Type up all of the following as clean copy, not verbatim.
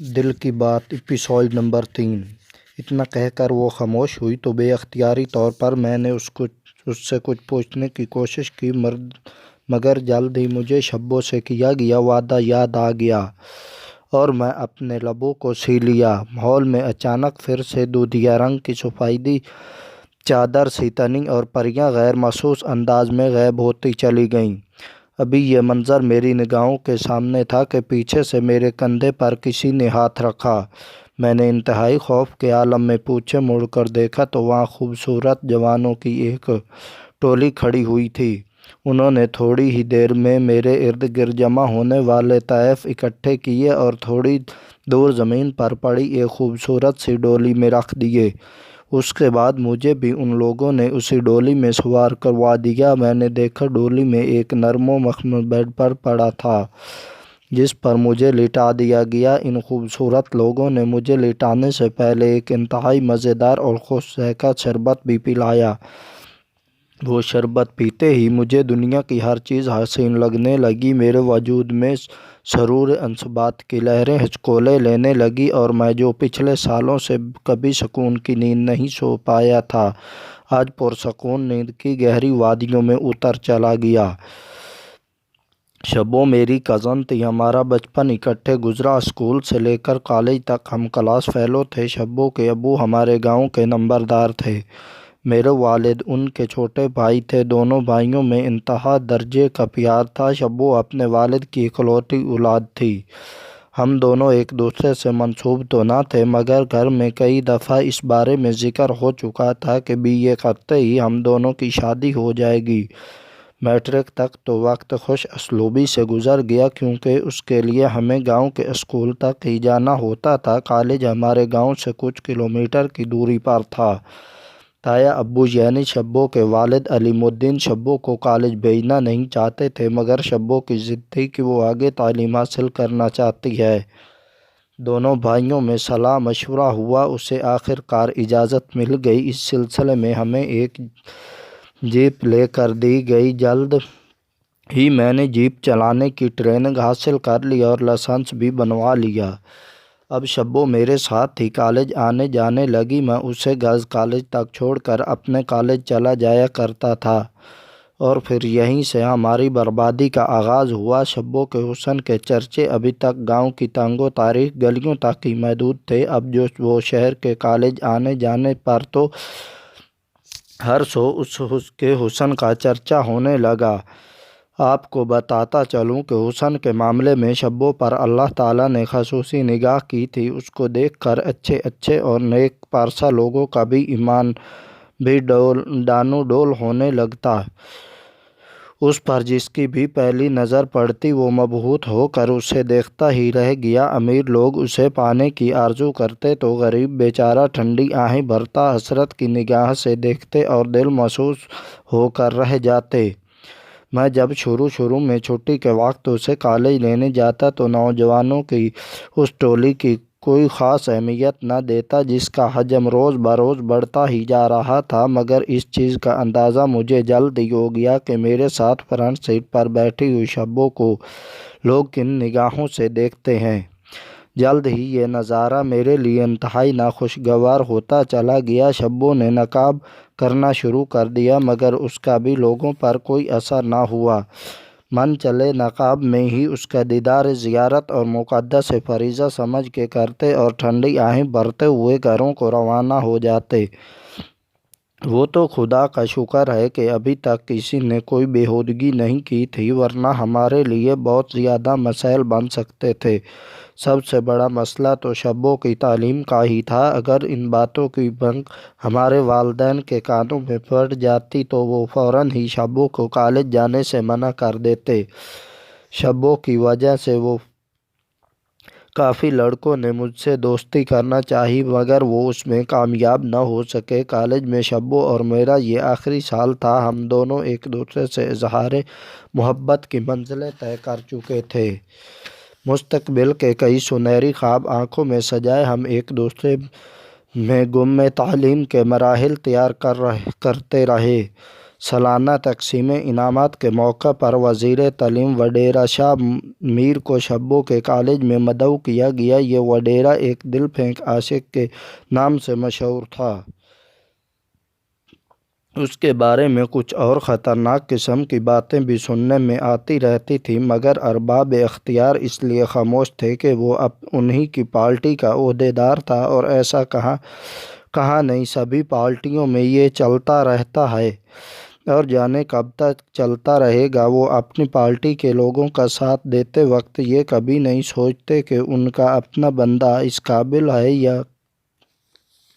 دل کی بات ایپیسوڈ نمبر 3۔ اتنا کہہ کر وہ خاموش ہوئی تو بے اختیاری طور پر میں نے اس سے کچھ پوچھنے کی کوشش کی، مگر جلد ہی مجھے شبوں سے کیا گیا وعدہ یاد آ گیا اور میں اپنے لبوں کو سی لیا۔ ماحول میں اچانک پھر سے دودھیا رنگ کی سفیدی چادر سی تنی اور پریاں غیر محسوس انداز میں غائب ہوتی چلی گئیں۔ ابھی یہ منظر میری نگاہوں کے سامنے تھا کہ پیچھے سے میرے کندھے پر کسی نے ہاتھ رکھا۔ میں نے انتہائی خوف کے عالم میں پیچھے مڑ کر دیکھا تو وہاں خوبصورت جوانوں کی ایک ٹولی کھڑی ہوئی تھی۔ انہوں نے تھوڑی ہی دیر میں میرے ارد گرد جمع ہونے والے تحائف اکٹھے کیے اور تھوڑی دور زمین پر پڑی ایک خوبصورت سی ڈولی میں رکھ دیے۔ اس کے بعد مجھے بھی ان لوگوں نے اسی ڈولی میں سوار کروا دیا۔ میں نے دیکھا ڈولی میں ایک نرم و مخمل بیڈ پر پڑا تھا جس پر مجھے لٹا دیا گیا۔ ان خوبصورت لوگوں نے مجھے لٹانے سے پہلے ایک انتہائی مزیدار اور خوشگوار شربت بھی پلایا۔ وہ شربت پیتے ہی مجھے دنیا کی ہر چیز حسین لگنے لگی۔ میرے وجود میں سرور انصبات کی لہریں ہچکولے لینے لگیں اور میں جو پچھلے سالوں سے کبھی سکون کی نیند نہیں سو پایا تھا، آج پرسکون نیند کی گہری وادیوں میں اتر چلا گیا۔ شبو میری کزن تھی۔ ہمارا بچپن اکٹھے گزرا۔ اسکول سے لے کر کالج تک ہم کلاس فیلو تھے۔ شبو کے ابو ہمارے گاؤں کے نمبردار تھے۔ میرے والد ان کے چھوٹے بھائی تھے۔ دونوں بھائیوں میں انتہا درجے کا پیار تھا۔ شبو اپنے والد کی اکلوتی اولاد تھی۔ ہم دونوں ایک دوسرے سے منسوب تو نہ تھے، مگر گھر میں کئی دفعہ اس بارے میں ذکر ہو چکا تھا کہ BA کرتے ہی ہم دونوں کی شادی ہو جائے گی۔ میٹرک تک تو وقت خوش اسلوبی سے گزر گیا کیونکہ اس کے لیے ہمیں گاؤں کے اسکول تک ہی جانا ہوتا تھا۔ کالج ہمارے گاؤں سے کچھ کلومیٹر کی دوری پر تھا۔ تایا ابو یعنی شبو کے والد علیم الدین شبو کو کالج بھیجنا نہیں چاہتے تھے، مگر شبو کی ضد تھی کہ وہ آگے تعلیم حاصل کرنا چاہتی ہے۔ دونوں بھائیوں میں صلاح مشورہ ہوا، اسے آخر کار اجازت مل گئی۔ اس سلسلے میں ہمیں ایک جیپ لے کر دی گئی۔ جلد ہی میں نے جیپ چلانے کی ٹریننگ حاصل کر لی اور لائسنس بھی بنوا لیا۔ اب شبو میرے ساتھ ہی کالج آنے جانے لگی۔ میں اسے گرلز کالج تک چھوڑ کر اپنے کالج چلا جایا کرتا تھا اور پھر یہیں سے ہماری بربادی کا آغاز ہوا۔ شبو کے حسن کے چرچے ابھی تک گاؤں کی تنگ و تاریک گلیوں تک ہی محدود تھے۔ اب جو وہ شہر کے کالج آنے جانے پر تو ہر سو اس کے حسن کا چرچا ہونے لگا۔ آپ کو بتاتا چلوں کہ حسن کے معاملے میں شبو پر اللہ تعالیٰ نے خصوصی نگاہ کی تھی۔ اس کو دیکھ کر اچھے اور نیک پارسا لوگوں کا بھی ایمان بھی ڈانو ڈول ہونے لگتا۔ اس پر جس کی بھی پہلی نظر پڑتی وہ مبہوت ہو کر اسے دیکھتا ہی رہ گیا۔ امیر لوگ اسے پانے کی آرزو کرتے تو غریب بیچارہ ٹھنڈی آہیں بھرتا حسرت کی نگاہ سے دیکھتے اور دل محسوس ہو کر رہ جاتے۔ میں جب شروع میں چھٹی کے وقت اسے کالج لینے جاتا تو نوجوانوں کی اس ٹولی کی کوئی خاص اہمیت نہ دیتا جس کا حجم روز بروز بڑھتا ہی جا رہا تھا، مگر اس چیز کا اندازہ مجھے جلد ہی ہو گیا کہ میرے ساتھ فرنٹ سیٹ پر بیٹھی ہوئی شبو کو لوگ کن نگاہوں سے دیکھتے ہیں۔ جلد ہی یہ نظارہ میرے لیے انتہائی ناخوشگوار ہوتا چلا گیا۔ شبو نے نقاب کرنا شروع کر دیا، مگر اس کا بھی لوگوں پر کوئی اثر نہ ہوا۔ من چلے نقاب میں ہی اس کا دیدار زیارت اور مقدس فریضہ سمجھ کے کرتے اور ٹھنڈی آہیں بھرتے ہوئے گھروں کو روانہ ہو جاتے۔ وہ تو خدا کا شکر ہے کہ ابھی تک کسی نے کوئی بےہودگی نہیں کی تھی، ورنہ ہمارے لیے بہت زیادہ مسائل بن سکتے تھے۔ سب سے بڑا مسئلہ تو شبو کی تعلیم کا ہی تھا۔ اگر ان باتوں کی بھنک ہمارے والدین کے کانوں میں پڑ جاتی تو وہ فوراً ہی شبو کو کالج جانے سے منع کر دیتے۔ شبو کی وجہ سے کافی لڑکوں نے مجھ سے دوستی کرنا چاہی، مگر وہ اس میں کامیاب نہ ہو سکے۔ کالج میں شبو اور میرا یہ آخری سال تھا۔ ہم دونوں ایک دوسرے سے اظہار محبت کی منزلیں طے کر چکے تھے۔ مستقبل کے کئی سنہری خواب آنکھوں میں سجائے ہم ایک دوسرے میں گم تعلیم کے مراحل طے کرتے رہے۔ سالانہ تقسیم انعامات کے موقع پر وزیر تعلیم وڈیرا شاہ میر کو شبو کے کالج میں مدعو کیا گیا۔ یہ وڈیرا ایک دل پھینک عاشق کے نام سے مشہور تھا۔ اس کے بارے میں کچھ اور خطرناک قسم کی باتیں بھی سننے میں آتی رہتی تھیں، مگر ارباب اختیار اس لیے خاموش تھے کہ وہ انہی کی پارٹی کا عہدیدار تھا، اور ایسا کہاں نہیں سبھی پارٹیوں میں یہ چلتا رہتا ہے اور جانے کب تک چلتا رہے گا۔ وہ اپنی پارٹی کے لوگوں کا ساتھ دیتے وقت یہ کبھی نہیں سوچتے کہ ان کا اپنا بندہ اس قابل ہے یا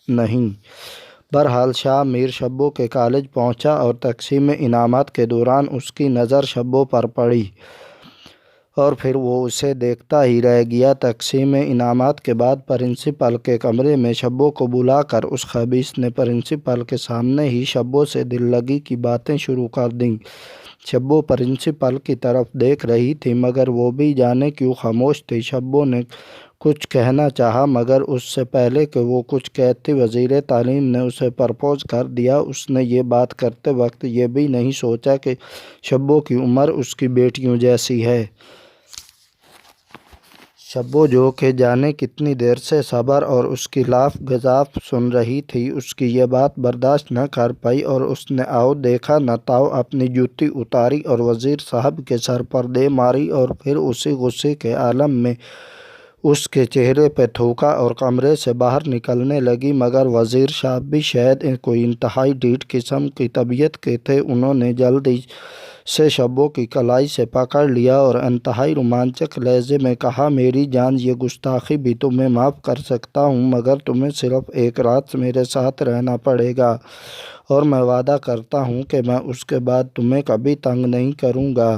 نہیں۔ بہرحال شاہ میر شبو کے کالج پہنچا اور تقسیم انعامات کے دوران اس کی نظر شبو پر پڑی اور پھر وہ اسے دیکھتا ہی رہ گیا۔ تقسیم انعامات کے بعد پرنسپل کے کمرے میں شبو کو بلا کر اس خبیث نے پرنسپل کے سامنے ہی شبو سے دل لگی کی باتیں شروع کر دیں۔ شبو پرنسپل کی طرف دیکھ رہی تھی، مگر وہ بھی جانے کیوں خاموش تھی۔ شبو نے کچھ کہنا چاہا، مگر اس سے پہلے کہ وہ کچھ کہتی وزیر تعلیم نے اسے پرپوز کر دیا۔ اس نے یہ بات کرتے وقت یہ بھی نہیں سوچا کہ شبو کی عمر اس کی بیٹیوں جیسی ہے۔ شبو جو کہ جانے کتنی دیر سے صبر اور اس کی لاف گزاف سن رہی تھی، اس کی یہ بات برداشت نہ کر پائی اور اس نے آؤ دیکھا نہ تاؤ اپنی جوتی اتاری اور وزیر صاحب کے سر پر دے ماری اور پھر اسی غصے کے عالم میں اس کے چہرے پہ تھوکا اور کمرے سے باہر نکلنے لگی۔ مگر وزیر صاحب بھی شاید کوئی انتہائی ڈھیٹ قسم کی طبیعت کے تھے۔ انہوں نے جلدی سے شبو کی کلائی سے پکڑ لیا اور انتہائی رومانچک لہجے میں کہا، میری جان، یہ گستاخی بھی تو میں معاف کر سکتا ہوں، مگر تمہیں صرف ایک رات میرے ساتھ رہنا پڑے گا اور میں وعدہ کرتا ہوں کہ میں اس کے بعد تمہیں کبھی تنگ نہیں کروں گا۔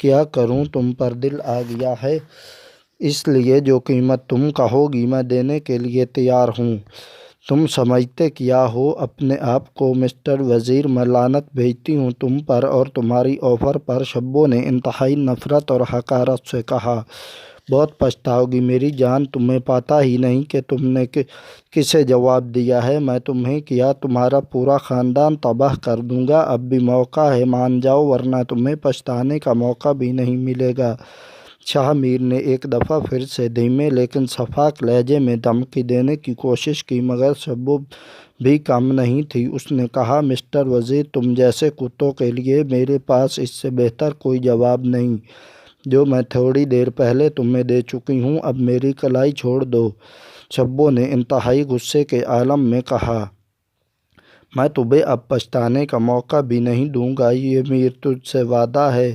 کیا کروں، تم پر دل آ گیا ہے، اس لیے جو قیمت تم کہو گی میں دینے کے لیے تیار ہوں۔ تم سمجھتے کیا ہو اپنے آپ کو مسٹر وزیر؟ میں لعنت بھیجتی ہوں تم پر اور تمہاری آفر پر۔ شبو نے انتہائی نفرت اور حقارت سے کہا، بہت پچھتاؤ گی میری جان، تمہیں پتہ ہی نہیں کہ تم نے کسے جواب دیا ہے۔ میں تمہیں کیا تمہارا پورا خاندان تباہ کر دوں گا۔ اب بھی موقع ہے، مان جاؤ، ورنہ تمہیں پچھتانے کا موقع بھی نہیں ملے گا۔ شاہ میر نے ایک دفعہ پھر سے دھیمے لیکن شفاف لہجے میں دھمکی دینے کی کوشش کی، مگر شبو بھی کم نہیں تھی۔ اس نے کہا، مسٹر وزیر، تم جیسے کتوں کے لیے میرے پاس اس سے بہتر کوئی جواب نہیں، جو میں تھوڑی دیر پہلے تمہیں دے چکی ہوں۔ اب میری کلائی چھوڑ دو۔ شبو نے انتہائی غصے کے عالم میں کہا، میں تمہیں اب پچھتانے کا موقع بھی نہیں دوں گا۔ یہ میرا تجھ سے وعدہ ہے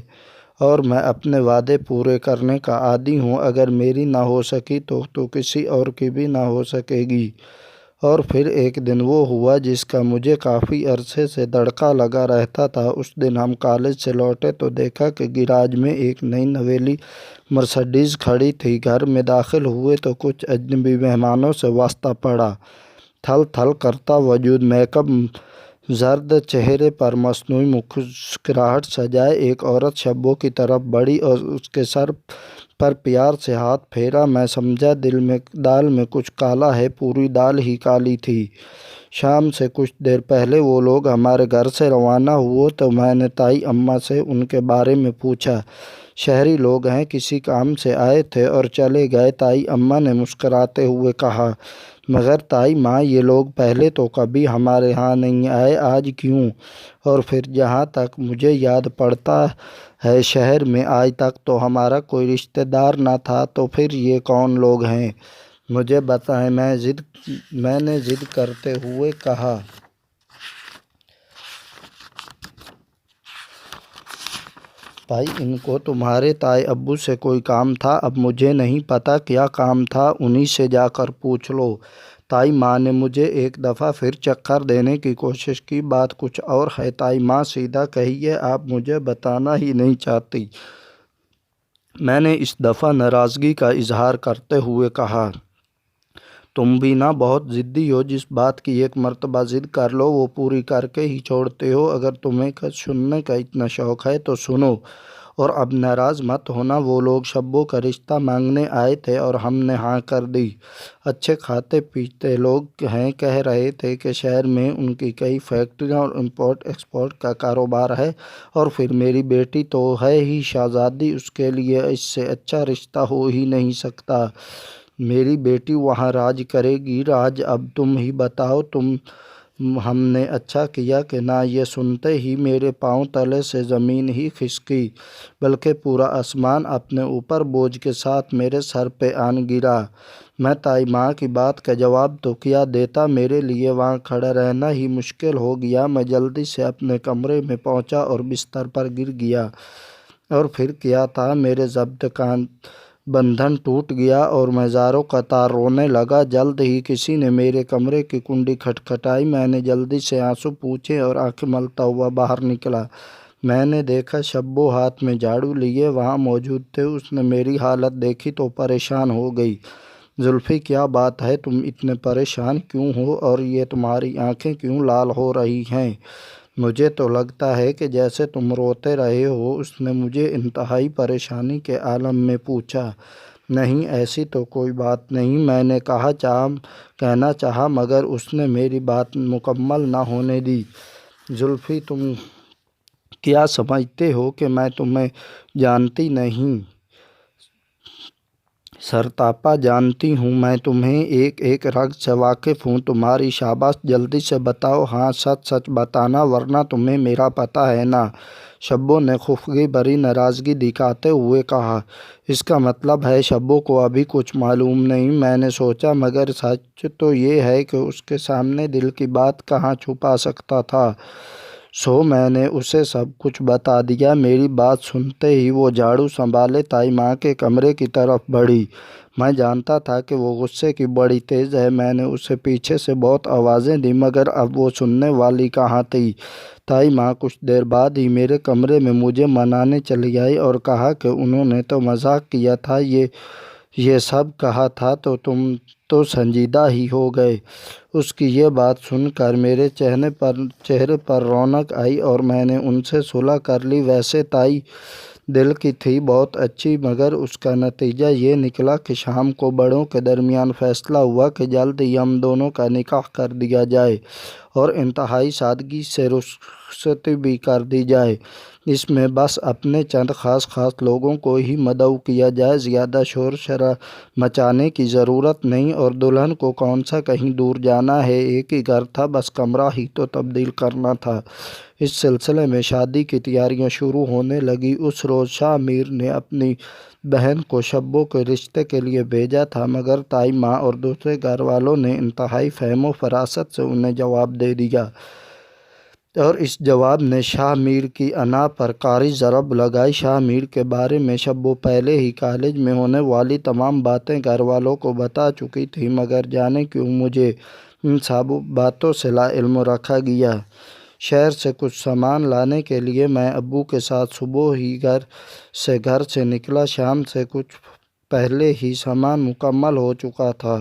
اور میں اپنے وعدے پورے کرنے کا عادی ہوں۔ اگر میری نہ ہو سکی تو کسی اور کی بھی نہ ہو سکے گی۔ اور پھر ایک دن وہ ہوا جس کا مجھے کافی عرصے سے دڑکا لگا رہتا تھا۔ اس دن ہم کالج سے لوٹے تو دیکھا کہ گیراج میں ایک نئی نویلی مرسڈیز کھڑی تھی۔ گھر میں داخل ہوئے تو کچھ اجنبی مہمانوں سے واسطہ پڑا۔ تھل تھل کرتا وجود، میک اپ، زرد چہرے پر مصنوعی مسکراہٹ سجائے ایک عورت شبو کی طرف بڑھی اور اس کے سر پر پیار سے ہاتھ پھیرا۔ میں سمجھا دال میں کچھ کالا ہے، پوری دال ہی کالی تھی۔ شام سے کچھ دیر پہلے وہ لوگ ہمارے گھر سے روانہ ہوئے تو میں نے تائی اماں سے ان کے بارے میں پوچھا۔ شہری لوگ ہیں، کسی کام سے آئے تھے اور چلے گئے، تائی اماں نے مسکراتے ہوئے کہا۔ مگر تائی ماں، یہ لوگ پہلے تو کبھی ہمارے ہاں نہیں آئے، آج کیوں؟ اور پھر جہاں تک مجھے یاد پڑتا ہے شہر میں آج تک تو ہمارا کوئی رشتہ دار نہ تھا، تو پھر یہ کون لوگ ہیں؟ مجھے بتائیں، میں نے ضد کرتے ہوئے کہا۔ بھائی، ان کو تمہارے تائی ابو سے کوئی کام تھا؟ اب مجھے نہیں پتا کیا کام تھا، انہی سے جا کر پوچھ لو۔ تائی ماں نے مجھے ایک دفعہ پھر چکر دینے کی کوشش کی، بات کچھ اور ہے۔ تائی ماں، سیدھا کہیے، آپ مجھے بتانا ہی نہیں چاہتی؟ میں نے اس دفعہ ناراضگی کا اظہار کرتے ہوئے کہا۔ تم بھی نا بہت ضدی ہو، جس بات کی ایک مرتبہ ضد کر لو وہ پوری کر کے ہی چھوڑتے ہو۔ اگر تمہیں سننے کا اتنا شوق ہے تو سنو۔ اور اب ناراض مت ہونا، وہ لوگ شبو کا رشتہ مانگنے آئے تھے اور ہم نے ہاں کر دی۔ اچھے کھاتے پیتے لوگ ہیں، کہہ رہے تھے کہ شہر میں ان کی کئی فیکٹریاں اور امپورٹ ایکسپورٹ کا کاروبار ہے، اور پھر میری بیٹی تو ہے ہی شہزادی، اس کے لیے اس سے اچھا رشتہ ہو ہی نہیں سکتا۔ میری بیٹی وہاں راج کرے گی۔ راج اب تم ہی بتاؤ، ہم نے اچھا کیا کہ نہ۔ یہ سنتے ہی میرے پاؤں تلے سے زمین ہی کھسکی، بلکہ پورا آسمان اپنے اوپر بوجھ کے ساتھ میرے سر پہ آن گرا۔ میں تائی ماں کی بات کا جواب تو کیا دیتا، میرے لیے وہاں کھڑا رہنا ہی مشکل ہو گیا۔ میں جلدی سے اپنے کمرے میں پہنچا اور بستر پر گر گیا، اور پھر کیا تھا، میرے ضبط کا بندھن ٹوٹ گیا اور میں زاروں قطار رونے لگا۔ جلد ہی کسی نے میرے کمرے کی کنڈی کھٹکھٹائی، میں نے جلدی سے آنسو پوچھے اور آنکھیں ملتا ہوا باہر نکلا۔ میں نے دیکھا شبو ہاتھ میں جھاڑو لیے وہاں موجود تھے۔ اس نے میری حالت دیکھی تو پریشان ہو گئی۔ زلفی، کیا بات ہے، تم اتنے پریشان کیوں ہو، اور یہ تمہاری آنکھیں کیوں لال ہو رہی ہیں؟ مجھے تو لگتا ہے کہ جیسے تم روتے رہے ہو۔ اس نے مجھے انتہائی پریشانی کے عالم میں پوچھا۔ نہیں، ایسی تو کوئی بات نہیں، میں نے کہنا چاہا، مگر اس نے میری بات مکمل نہ ہونے دی۔ زلفی، تم کیا سمجھتے ہو کہ میں تمہیں جانتی نہیں؟ سرتاپا جانتی ہوں، میں تمہیں ایک ایک رگ سے واقف ہوں۔ تمہاری شاباش، جلدی سے بتاؤ، ہاں سچ سچ بتانا، ورنہ تمہیں میرا پتہ ہے نا۔ شبو نے خفگی بھری ناراضگی دکھاتے ہوئے کہا۔ اس کا مطلب ہے شبو کو ابھی کچھ معلوم نہیں؟ میں نے سوچا، مگر سچ تو یہ ہے کہ اس کے سامنے دل کی بات کہاں چھپا سکتا تھا، سو میں نے اسے سب کچھ بتا دیا۔ میری بات سنتے ہی وہ جھاڑو سنبھالے تائی ماں کے کمرے کی طرف بڑھی۔ میں جانتا تھا کہ وہ غصے کی بڑی تیز ہے۔ میں نے اسے پیچھے سے بہت آوازیں دیں، مگر اب وہ سننے والی کہاں تھی۔ تائی ماں کچھ دیر بعد ہی میرے کمرے میں مجھے منانے چلی آئی اور کہا کہ انہوں نے تو مذاق کیا تھا، یہ سب کہا تھا تو تم تو سنجیدہ ہی ہو گئے۔ اس کی یہ بات سن کر میرے چہرے پر رونق آئی اور میں نے ان سے صلح کر لی۔ ویسے تائی دل کی تھی، بہت اچھی، مگر اس کا نتیجہ یہ نکلا کہ شام کو بڑوں کے درمیان فیصلہ ہوا کہ جلد ہی ہم دونوں کا نکاح کر دیا جائے اور انتہائی سادگی سے رخصتی بھی کر دی جائے۔ اس میں بس اپنے چند خاص لوگوں کو ہی مدعو کیا جائے، زیادہ شور شرا مچانے کی ضرورت نہیں، اور دلہن کو کون سا کہیں دور جانا ہے، ایک ہی گھر تھا، بس کمرہ ہی تو تبدیل کرنا تھا۔ اس سلسلے میں شادی کی تیاریاں شروع ہونے لگی۔ اس روز شاہ میر نے اپنی بہن کو شبو کے رشتے کے لیے بھیجا تھا، مگر تائی ماں اور دوسرے گھر والوں نے انتہائی فہم و فراست سے انہیں جواب دے دیا، اور اس جواب نے شاہ میر کی انا پر کاری ضرب لگائی۔ شاہ میر کے بارے میں شبو پہلے ہی کالج میں ہونے والی تمام باتیں گھر والوں کو بتا چکی تھی، مگر جانے کیوں مجھے ان سب باتوں سے لا علم رکھا گیا۔ شہر سے کچھ سامان لانے کے لیے میں ابو کے ساتھ صبح ہی گھر سے نکلا۔ شام سے کچھ پہلے ہی سامان مکمل ہو چکا تھا۔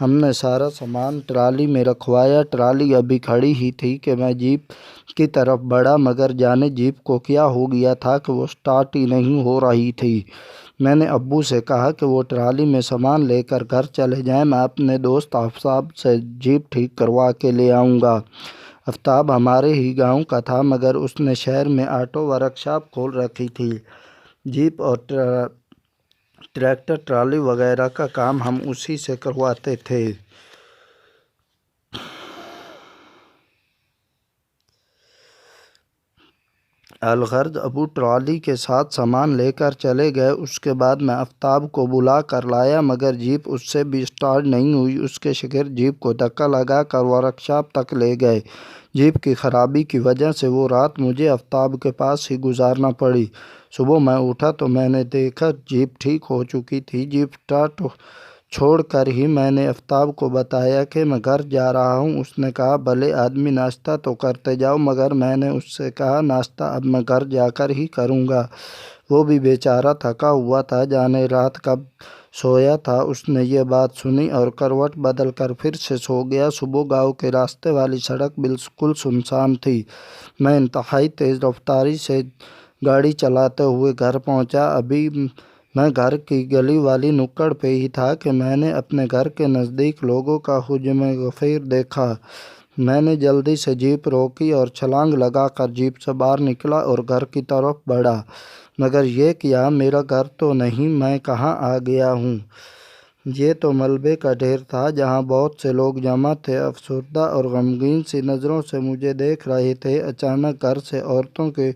ہم نے سارا سامان ٹرالی میں رکھوایا۔ ٹرالی ابھی کھڑی ہی تھی کہ میں جیپ کی طرف بڑھا، مگر جانے جیپ کو کیا ہو گیا تھا کہ وہ سٹارٹ ہی نہیں ہو رہی تھی۔ میں نے ابو سے کہا کہ وہ ٹرالی میں سامان لے کر گھر چلے جائیں، میں اپنے دوست آفتاب سے جیپ ٹھیک کروا کے لے آؤں گا۔ آفتاب ہمارے ہی گاؤں کا تھا، مگر اس نے شہر میں آٹو ورکشاپ کھول رکھی تھی۔ جیپ اور ٹریکٹر ٹرالی وغیرہ کا کام ہم اسی سے کرواتے تھے۔ الغرض ابو ٹرالی کے ساتھ سامان لے کر چلے گئے۔ اس کے بعد میں آفتاب کو بلا کر لایا، مگر جیپ اس سے بھی سٹارٹ نہیں ہوئی۔ اس کے شاگرد جیپ کو دھکا لگا کر ورکشاپ تک لے گئے۔ جیپ کی خرابی کی وجہ سے وہ رات مجھے آفتاب کے پاس ہی گزارنا پڑی۔ صبح میں اٹھا تو میں نے دیکھا جیپ ٹھیک ہو چکی تھی۔ جیپ سٹارٹ چھوڑ کر ہی میں نے آفتاب کو بتایا کہ میں گھر جا رہا ہوں۔ اس نے کہا، بھلے آدمی ناشتہ تو کرتے جاؤ، مگر میں نے اس سے کہا ناشتہ اب میں گھر جا کر ہی کروں گا۔ وہ بھی بیچارہ تھکا ہوا تھا، جانے رات کب سویا تھا۔ اس نے یہ بات سنی اور کروٹ بدل کر پھر سے سو گیا۔ صبح گاؤں کے راستے والی سڑک بالکل سنسان تھی۔ میں انتہائی تیز رفتاری سے گاڑی چلاتے ہوئے گھر پہنچا۔ ابھی میں گھر کی گلی والی نکڑ پہ ہی تھا کہ میں نے اپنے گھر کے نزدیک لوگوں کا ہجوم غفیر دیکھا۔ میں نے جلدی سے جیپ روکی اور چھلانگ لگا کر جیپ سے باہر نکلا اور گھر کی طرف بڑھا، مگر یہ کیا میرا گھر تو نہیں، میں کہاں آ گیا ہوں؟ یہ تو ملبے کا ڈھیر تھا جہاں بہت سے لوگ جمع تھے، افسردہ اور غمگین سی نظروں سے مجھے دیکھ رہے تھے۔ اچانک گھر سے عورتوں کے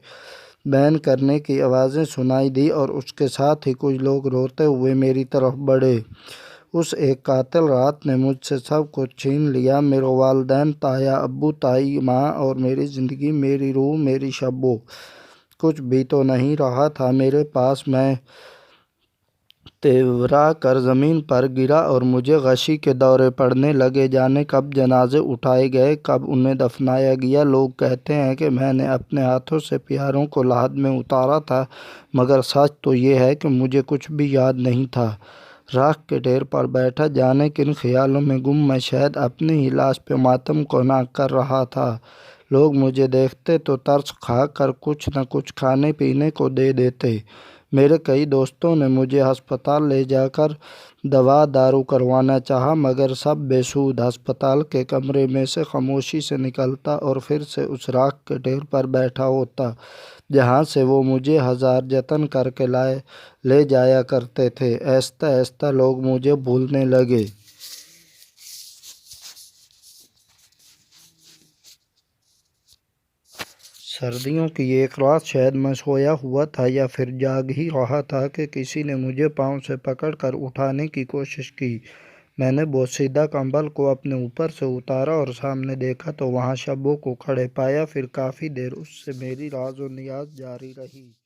بین کرنے کی آوازیں سنائی دی اور اس کے ساتھ ہی کچھ لوگ روتے ہوئے میری طرف بڑھے۔ اس ایک قاتل رات نے مجھ سے سب کچھ چھین لیا، میرے والدین، تایا، ابو، تائی، ماں اور میری زندگی، میری روح، میری شبو۔ کچھ بھی تو نہیں رہا تھا میرے پاس۔ میں تیورا کر زمین پر گرا اور مجھے غشی کے دورے پڑنے لگے۔ جانے کب جنازے اٹھائے گئے، کب انہیں دفنایا گیا۔ لوگ کہتے ہیں کہ میں نے اپنے ہاتھوں سے پیاروں کو لحد میں اتارا تھا، مگر سچ تو یہ ہے کہ مجھے کچھ بھی یاد نہیں تھا۔ راکھ کے ڈھیر پر بیٹھا جانے کن خیالوں میں گم میں شاید اپنی ہی لاش پہ ماتم کونا کر رہا تھا۔ لوگ مجھے دیکھتے تو ترس کھا کر کچھ نہ کچھ کھانے پینے کو دے دیتے۔ میرے کئی دوستوں نے مجھے ہسپتال لے جا کر دوا دارو کروانا چاہا، مگر سب بے سود۔ ہسپتال کے کمرے میں سے خاموشی سے نکلتا اور پھر سے اس راکھ کے ڈھیر پر بیٹھا ہوتا جہاں سے وہ مجھے ہزار جتن کر کے لے جایا کرتے تھے۔ آہستہ آہستہ لوگ مجھے بھولنے لگے۔ سردیوں کی ایک رات شاید میں سویا ہوا تھا یا پھر جاگ ہی رہا تھا کہ کسی نے مجھے پاؤں سے پکڑ کر اٹھانے کی کوشش کی۔ میں نے بوسیدہ کمبل کو اپنے اوپر سے اتارا اور سامنے دیکھا تو وہاں شبو کو کھڑے پایا۔ پھر کافی دیر اس سے میری راز و نیاز جاری رہی۔